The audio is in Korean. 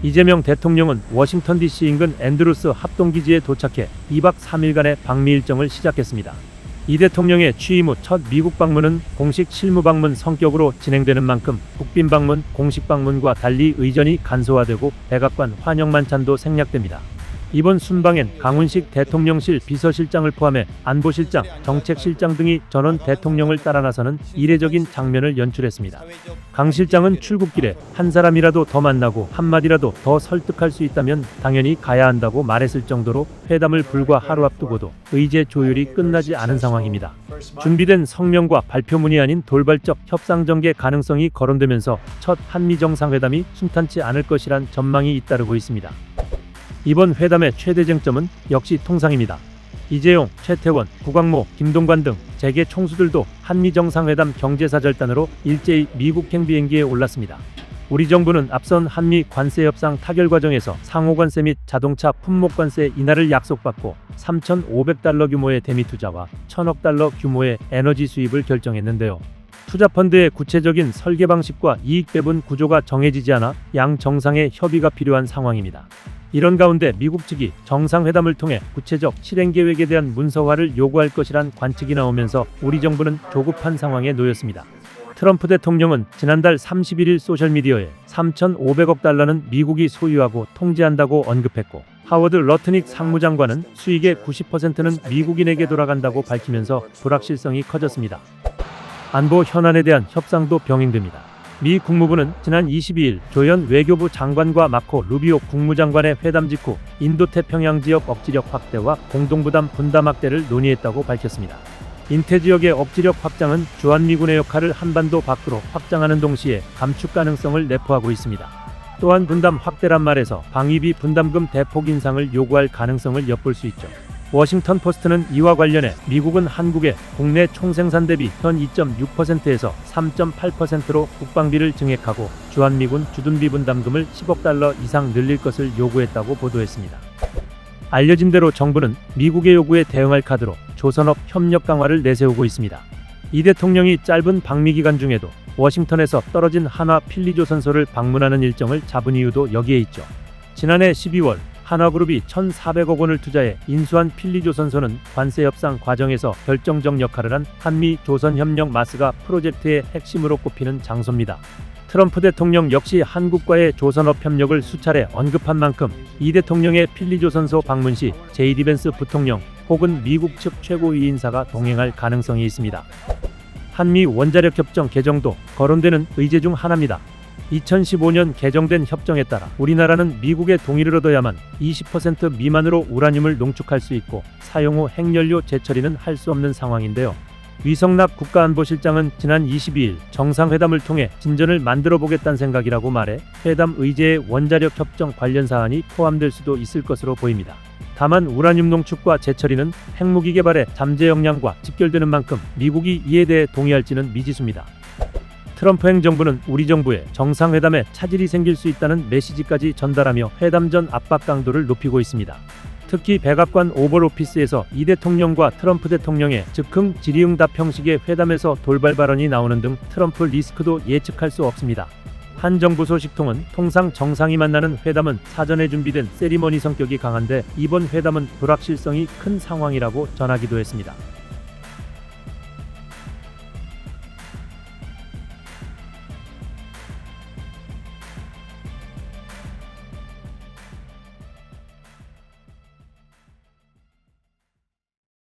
이재명 대통령은 워싱턴 DC 인근 앤드루스 합동기지에 도착해 2박 3일간의 방미 일정을 시작했습니다. 이 대통령의 취임 후 첫 미국 방문은 공식 실무 방문 성격으로 진행되는 만큼 국빈 방문, 공식 방문과 달리 의전이 간소화되고 백악관 환영 만찬도 생략됩니다. 이번 순방엔 강훈식 대통령실 비서실장을 포함해 안보실장, 정책실장 등이 전원 대통령을 따라 나서는 이례적인 장면을 연출했습니다. 강 실장은 출국길에 한 사람이라도 더 만나고 한마디라도 더 설득할 수 있다면 당연히 가야 한다고 말했을 정도로 회담을 불과 하루 앞두고도 의제 조율이 끝나지 않은 상황입니다. 준비된 성명과 발표문이 아닌 돌발적 협상 전개 가능성이 거론되면서 첫 한미 정상회담이 순탄치 않을 것이란 전망이 잇따르고 있습니다. 이번 회담의 최대 쟁점은 역시 통상입니다. 이재용, 최태원, 구광모, 김동관 등 재계 총수들도 한미 정상회담 경제사절단으로 일제히 미국 경비행기에 올랐습니다. 우리 정부는 앞선 한미 관세 협상 타결 과정에서 상호관세 및 자동차 품목관세 인하를 약속받고 3,500달러 규모의 대미 투자와 1,000억 달러 규모의 에너지 수입을 결정했는데요. 투자펀드의 구체적인 설계 방식과 이익 배분 구조가 정해지지 않아 양 정상의 협의가 필요한 상황입니다. 이런 가운데 미국 측이 정상회담을 통해 구체적 실행 계획에 대한 문서화를 요구할 것이란 관측이 나오면서 우리 정부는 조급한 상황에 놓였습니다. 트럼프 대통령은 지난달 31일 소셜미디어에 3,500억 달러는 미국이 소유하고 통제한다고 언급했고, 하워드 러트닉 상무장관은 수익의 90%는 미국인에게 돌아간다고 밝히면서 불확실성이 커졌습니다. 안보 현안에 대한 협상도 병행됩니다. 미 국무부는 지난 22일 조현 외교부 장관과 마코 루비오 국무장관의 회담 직후 인도태평양 지역 억지력 확대와 공동부담 분담 확대를 논의했다고 밝혔습니다. 인태지역의 억지력 확장은 주한미군의 역할을 한반도 밖으로 확장하는 동시에 감축 가능성을 내포하고 있습니다. 또한 분담 확대란 말에서 방위비 분담금 대폭 인상을 요구할 가능성을 엿볼 수 있죠. 워싱턴 포스트는 이와 관련해 미국은 한국의 국내 총생산 대비 현 2.6%에서 3.8%로 국방비를 증액하고 주한미군 주둔비 분담금을 10억 달러 이상 늘릴 것을 요구했다고 보도했습니다. 알려진 대로 정부는 미국의 요구에 대응할 카드로 조선업 협력 강화를 내세우고 있습니다. 이 대통령이 짧은 방미 기간 중에도 워싱턴에서 떨어진 한화 필리조선소를 방문하는 일정을 잡은 이유도 여기에 있죠. 지난해 12월 한화그룹이 1,400억 원을 투자해 인수한 필리조선소는 관세 협상 과정에서 결정적 역할을 한 한미 조선협력 마스가 프로젝트의 핵심으로 꼽히는 장소입니다. 트럼프 대통령 역시 한국과의 조선업 협력을 수차례 언급한 만큼 이 대통령의 필리조선소 방문 시 JD 벤스 부통령 혹은 미국 측 최고위 인사가 동행할 가능성이 있습니다. 한미 원자력 협정 개정도 거론되는 의제 중 하나입니다. 2015년 개정된 협정에 따라 우리나라는 미국의 동의를 얻어야만 20% 미만으로 우라늄을 농축할 수 있고 사용 후 핵연료 재처리는 할 수 없는 상황인데요. 위성락 국가안보실장은 지난 22일 정상회담을 통해 진전을 만들어 보겠다는 생각이라고 말해 회담 의제에 원자력 협정 관련 사안이 포함될 수도 있을 것으로 보입니다. 다만 우라늄 농축과 재처리는 핵무기 개발의 잠재 역량과 직결되는 만큼 미국이 이에 대해 동의할지는 미지수입니다. 트럼프 행정부는 우리 정부에 정상회담에 차질이 생길 수 있다는 메시지까지 전달하며 회담 전 압박 강도를 높이고 있습니다. 특히 백악관 오벌 오피스에서 이 대통령과 트럼프 대통령의 즉흥 질의응답 형식의 회담에서 돌발 발언이 나오는 등 트럼프 리스크도 예측할 수 없습니다. 한 정부 소식통은 통상 정상이 만나는 회담은 사전에 준비된 세리머니 성격이 강한데 이번 회담은 불확실성이 큰 상황이라고 전하기도 했습니다.